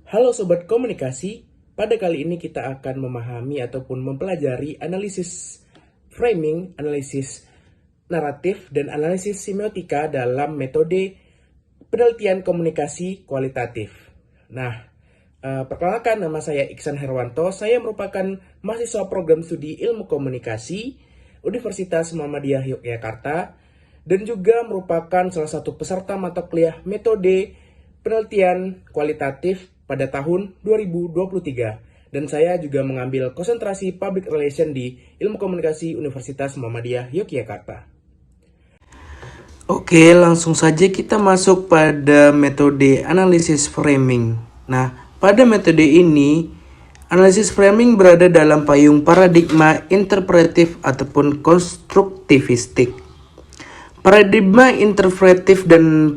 Halo Sobat Komunikasi, pada kali ini kita akan memahami ataupun mempelajari analisis framing, analisis naratif, dan analisis semiotika dalam metode penelitian komunikasi kualitatif. Nah, perkenalkan, nama saya Iksan Herwanto, saya merupakan mahasiswa program studi ilmu komunikasi Universitas Muhammadiyah Yogyakarta dan juga merupakan salah satu peserta mata kuliah metode penelitian kualitatif pada tahun 2023 dan saya juga mengambil konsentrasi Public Relation di Ilmu Komunikasi Universitas Muhammadiyah Yogyakarta. Oke, langsung saja kita masuk pada metode analisis framing. Nah, pada metode ini, analisis framing berada dalam payung paradigma interpretif ataupun konstruktivistik. Paradigma interpretif dan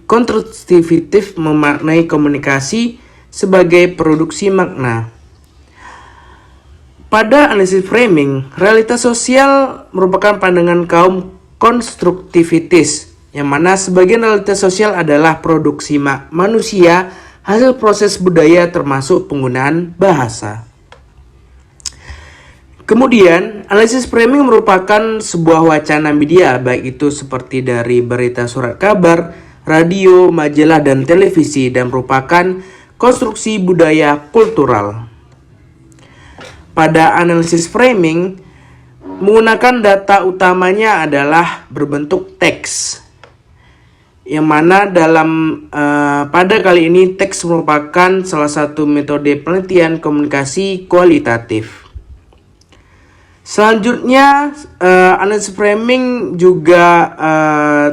konstruktivitif memaknai komunikasi sebagai produksi makna. Pada analisis framing, realitas sosial merupakan pandangan kaum konstruktivitis, yang mana sebagian realitas sosial adalah produksi manusia, hasil proses budaya termasuk penggunaan bahasa. Kemudian, analisis framing merupakan sebuah wacana media, baik itu seperti dari berita surat kabar, radio, majalah, dan televisi, dan merupakan konstruksi budaya kultural. Pada analisis framing, menggunakan data utamanya adalah berbentuk teks, yang mana pada kali ini teks merupakan salah satu metode penelitian komunikasi kualitatif. Selanjutnya, analisis framing juga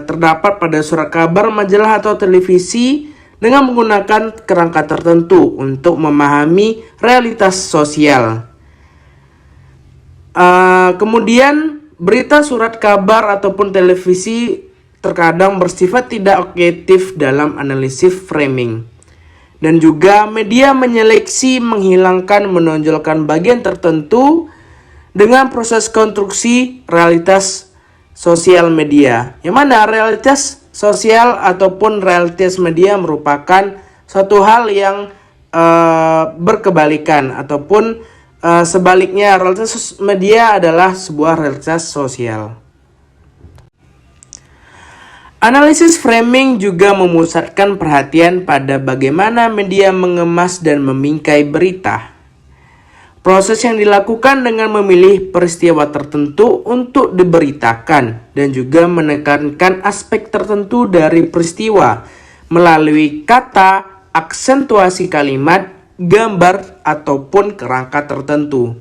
terdapat pada surat kabar, majalah, atau televisi dengan menggunakan kerangka tertentu untuk memahami realitas sosial. Kemudian, berita surat kabar ataupun televisi terkadang bersifat tidak objektif dalam analisis framing. Dan juga media menyeleksi, menghilangkan, menonjolkan bagian tertentu dengan proses konstruksi realitas sosial media, yang mana realitas sosial ataupun realitas media merupakan suatu hal yang berkebalikan, ataupun sebaliknya realitas media adalah sebuah realitas sosial. Analisis framing juga memusatkan perhatian pada bagaimana media mengemas dan memingkai berita. Proses yang dilakukan dengan memilih peristiwa tertentu untuk diberitakan dan juga menekankan aspek tertentu dari peristiwa melalui kata, aksentuasi kalimat, gambar, ataupun kerangka tertentu.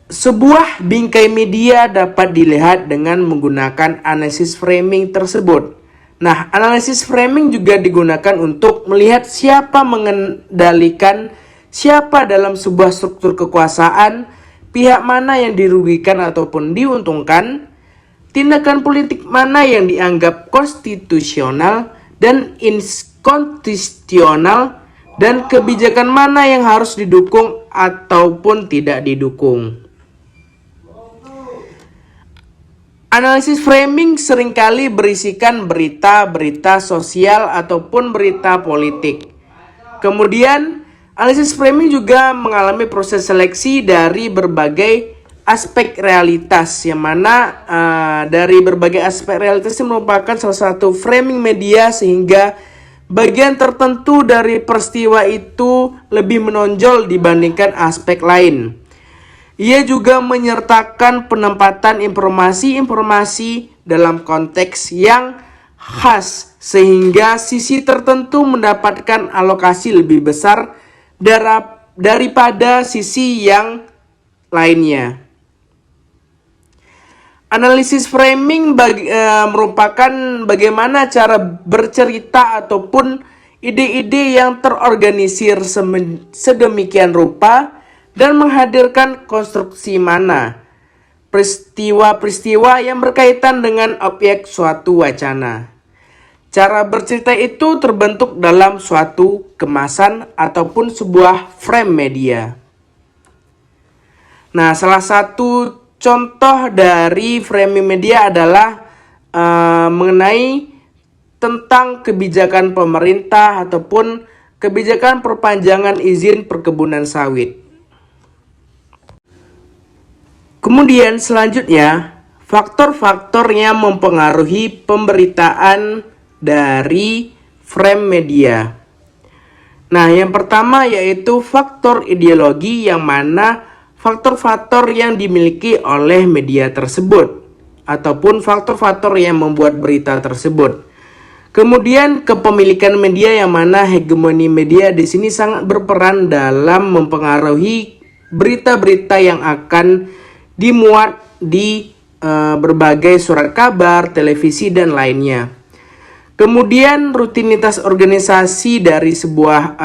Sebuah bingkai media dapat dilihat dengan menggunakan analisis framing tersebut. Nah, analisis framing juga digunakan untuk melihat siapa mengendalikan siapa dalam sebuah struktur kekuasaan, pihak mana yang dirugikan ataupun diuntungkan, tindakan politik mana yang dianggap konstitusional dan inkonstitusional, dan kebijakan mana yang harus didukung ataupun tidak didukung. Analisis framing seringkali berisikan berita-berita sosial ataupun berita politik. Kemudian, analisis framing juga mengalami proses seleksi dari berbagai aspek realitas, yang mana dari berbagai aspek realitas ini merupakan salah satu framing media, sehingga bagian tertentu dari peristiwa itu lebih menonjol dibandingkan aspek lain. Ia juga menyertakan penempatan informasi-informasi dalam konteks yang khas, sehingga sisi tertentu mendapatkan alokasi lebih besar daripada sisi yang lainnya. Analisis framing merupakan bagaimana cara bercerita ataupun ide-ide yang terorganisir sedemikian rupa dan menghadirkan konstruksi mana peristiwa-peristiwa yang berkaitan dengan objek suatu wacana. Cara bercerita itu terbentuk dalam suatu kemasan ataupun sebuah frame media. Nah, salah satu contoh dari framing media adalah mengenai tentang kebijakan pemerintah ataupun kebijakan perpanjangan izin perkebunan sawit. Kemudian selanjutnya, faktor-faktor yang mempengaruhi pemberitaan dari frame media. Nah, yang pertama yaitu faktor ideologi, yang mana faktor-faktor yang dimiliki oleh media tersebut ataupun faktor-faktor yang membuat berita tersebut. Kemudian kepemilikan media, yang mana hegemoni media di sini sangat berperan dalam mempengaruhi berita-berita yang akan dimuat di berbagai surat kabar, televisi, dan lainnya. Kemudian rutinitas organisasi dari sebuah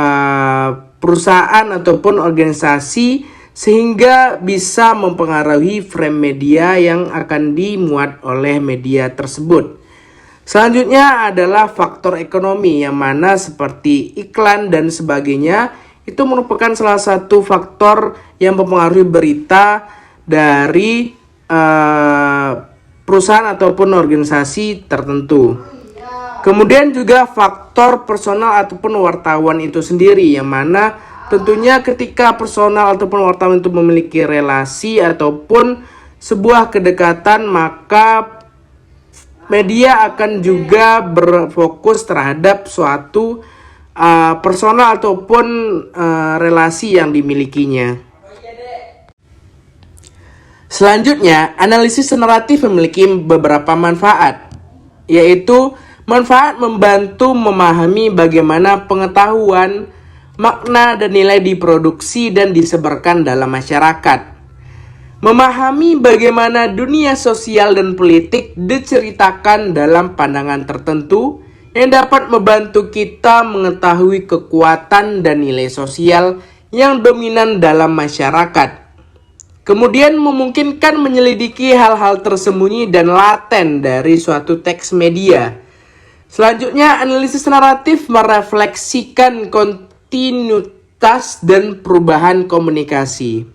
perusahaan ataupun organisasi sehingga bisa mempengaruhi frame media yang akan dimuat oleh media tersebut. Selanjutnya adalah faktor ekonomi, yang mana seperti iklan dan sebagainya itu merupakan salah satu faktor yang mempengaruhi berita dari perusahaan ataupun organisasi tertentu. Kemudian juga faktor personal ataupun wartawan itu sendiri, yang mana tentunya ketika personal ataupun wartawan itu memiliki relasi ataupun sebuah kedekatan, maka media akan juga berfokus terhadap suatu personal ataupun relasi yang dimilikinya. Selanjutnya, analisis naratif memiliki beberapa manfaat, yaitu manfaat membantu memahami bagaimana pengetahuan, makna, dan nilai diproduksi dan disebarkan dalam masyarakat. Memahami bagaimana dunia sosial dan politik diceritakan dalam pandangan tertentu yang dapat membantu kita mengetahui kekuatan dan nilai sosial yang dominan dalam masyarakat. Kemudian memungkinkan menyelidiki hal-hal tersembunyi dan laten dari suatu teks media. Selanjutnya, analisis naratif merefleksikan kontinuitas dan perubahan komunikasi.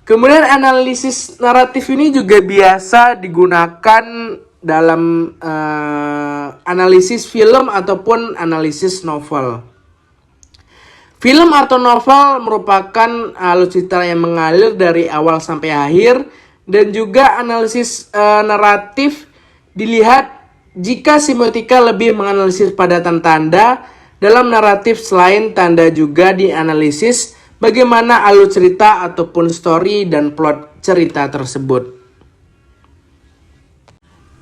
Kemudian analisis naratif ini juga biasa digunakan dalam analisis film ataupun analisis novel. Film atau novel merupakan alur cerita yang mengalir dari awal sampai akhir, dan juga analisis naratif dilihat jika semiotika lebih menganalisis padatan tanda dalam naratif. Selain tanda juga dianalisis bagaimana alur cerita ataupun story dan plot cerita tersebut.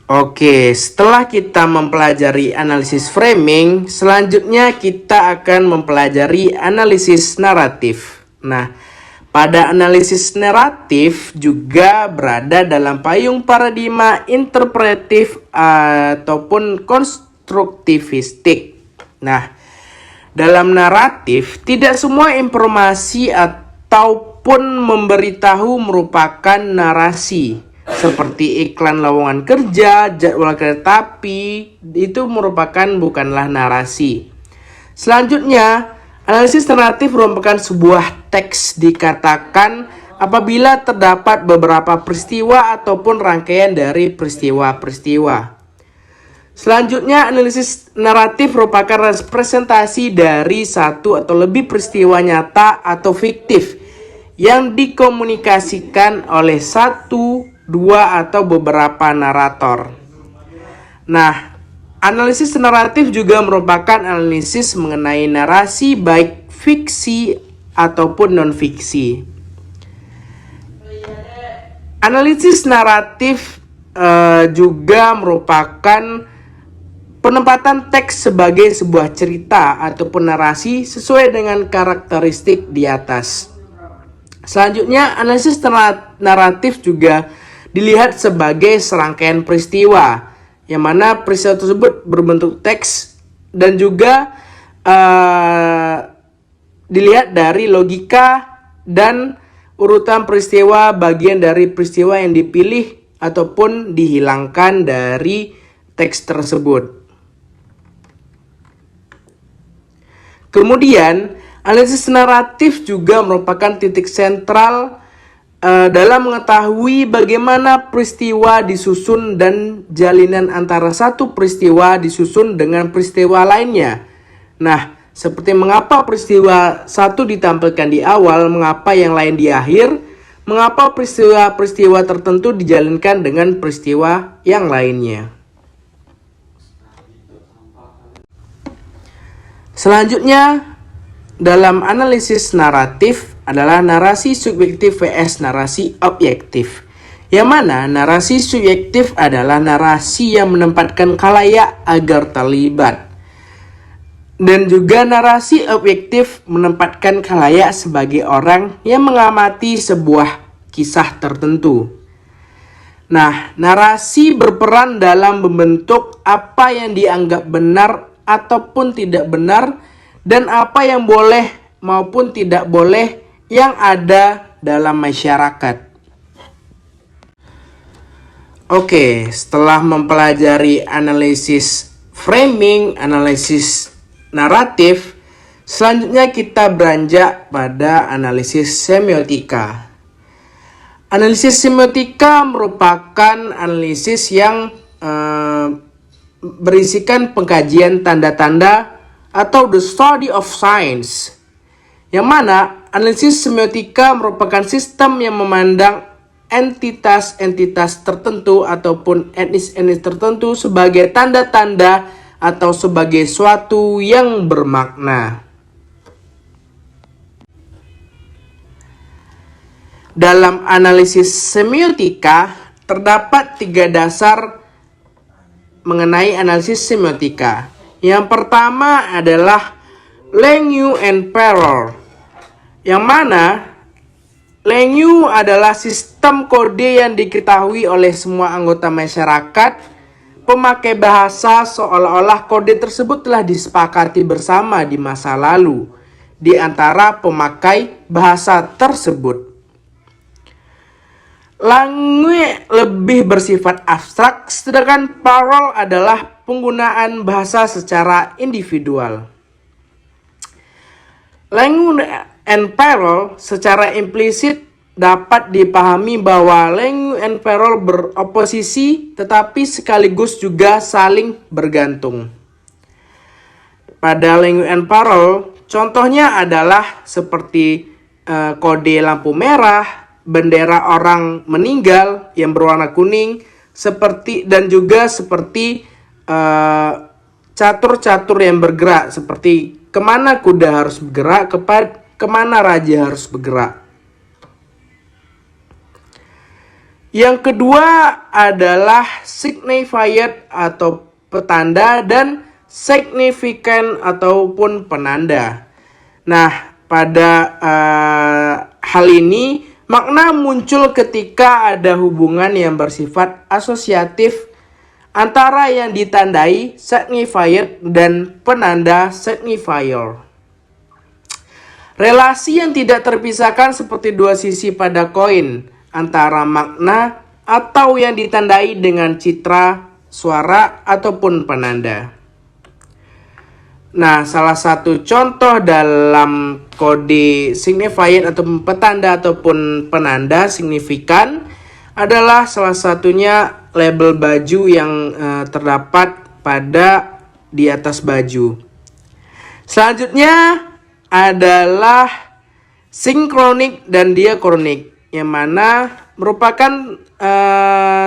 Oke, setelah kita mempelajari analisis framing, selanjutnya kita akan mempelajari analisis naratif. Nah, pada analisis naratif juga berada dalam payung paradigma interpretatif ataupun konstruktivistik. Nah, dalam naratif, tidak semua informasi ataupun memberitahu merupakan narasi. Seperti iklan lowongan kerja, jadwal kereta api, itu bukanlah narasi. Selanjutnya, analisis naratif merupakan sebuah teks dikatakan apabila terdapat beberapa peristiwa ataupun rangkaian dari peristiwa-peristiwa. Selanjutnya, analisis naratif merupakan representasi dari satu atau lebih peristiwa nyata atau fiktif yang dikomunikasikan oleh satu, dua, atau beberapa narator. Nah, analisis naratif juga merupakan analisis mengenai narasi baik fiksi ataupun non-fiksi. Analisis naratif juga merupakan penempatan teks sebagai sebuah cerita ataupun narasi sesuai dengan karakteristik di atas. Selanjutnya, analisis naratif juga dilihat sebagai serangkaian peristiwa, yang mana peristiwa tersebut berbentuk teks dan juga dilihat dari logika dan urutan peristiwa, bagian dari peristiwa yang dipilih ataupun dihilangkan dari teks tersebut. Kemudian, analisis naratif juga merupakan titik sentral dalam mengetahui bagaimana peristiwa disusun dan jalinan antara satu peristiwa disusun dengan peristiwa lainnya. Nah, seperti mengapa peristiwa satu ditampilkan di awal, mengapa yang lain di akhir, mengapa peristiwa-peristiwa tertentu dijalankan dengan peristiwa yang lainnya. Selanjutnya, dalam analisis naratif adalah narasi subjektif vs narasi objektif. Yang mana narasi subjektif adalah narasi yang menempatkan khalayak agar terlibat. Dan juga narasi objektif menempatkan khalayak sebagai orang yang mengamati sebuah kisah tertentu. Nah, narasi berperan dalam membentuk apa yang dianggap benar ataupun tidak benar, dan apa yang boleh maupun tidak boleh yang ada dalam masyarakat. Oke, setelah mempelajari analisis framing, analisis naratif, selanjutnya kita beranjak pada analisis semiotika. Analisis semiotika merupakan analisis yang berisikan pengkajian tanda-tanda atau the study of science, yang mana analisis semiotika merupakan sistem yang memandang entitas-entitas tertentu ataupun etnis-etnis tertentu sebagai tanda-tanda atau sebagai suatu yang bermakna. Dalam analisis semiotika terdapat 3 dasar mengenai analisis semiotika. Yang pertama adalah Langue and Parole, yang mana Langue adalah sistem kode yang diketahui oleh semua anggota masyarakat pemakai bahasa, seolah-olah kode tersebut telah disepakati bersama di masa lalu di antara pemakai bahasa tersebut. Langue lebih bersifat abstrak, sedangkan parole adalah penggunaan bahasa secara individual. Langue and parole secara implisit dapat dipahami bahwa langue and parole beroposisi tetapi sekaligus juga saling bergantung. Pada langue and parole, contohnya adalah seperti kode lampu merah, bendera orang meninggal yang berwarna kuning, dan juga seperti catur-catur yang bergerak, seperti kemana kuda harus bergerak, kemana raja harus bergerak. Yang kedua adalah signified atau petanda dan significant ataupun penanda. Nah, pada hal ini makna muncul ketika ada hubungan yang bersifat asosiatif antara yang ditandai signified dan penanda signifier. Relasi yang tidak terpisahkan seperti dua sisi pada koin antara makna atau yang ditandai dengan citra, suara, ataupun penanda. Nah, salah satu contoh dalam kode signified atau petanda ataupun penanda signifikan adalah salah satunya label baju yang terdapat pada di atas baju. Selanjutnya adalah sinkronik dan diakronik, yang mana merupakan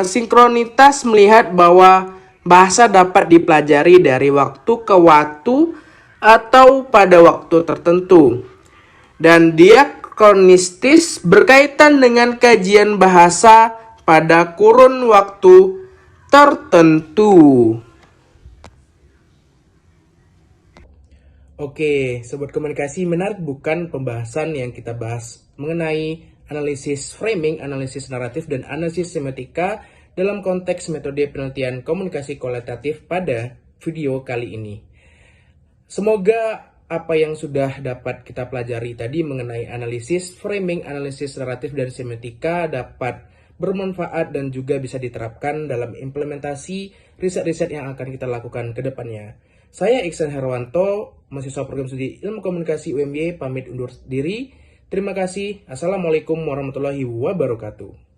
sinkronitas melihat bahwa bahasa dapat dipelajari dari waktu ke waktu atau pada waktu tertentu. Dan diakronistis berkaitan dengan kajian bahasa pada kurun waktu tertentu. Oke, Sobat Komunikasi, menarik bukan pembahasan yang kita bahas mengenai analisis framing, analisis naratif, dan analisis semiotika dalam konteks metode penelitian komunikasi kualitatif pada video kali ini. Semoga apa yang sudah dapat kita pelajari tadi mengenai analisis framing, analisis naratif, dan semiotika dapat bermanfaat dan juga bisa diterapkan dalam implementasi riset-riset yang akan kita lakukan ke depannya. Saya Iksan Herwanto, mahasiswa program studi Ilmu Komunikasi UMY, pamit undur diri. Terima kasih. Assalamualaikum warahmatullahi wabarakatuh.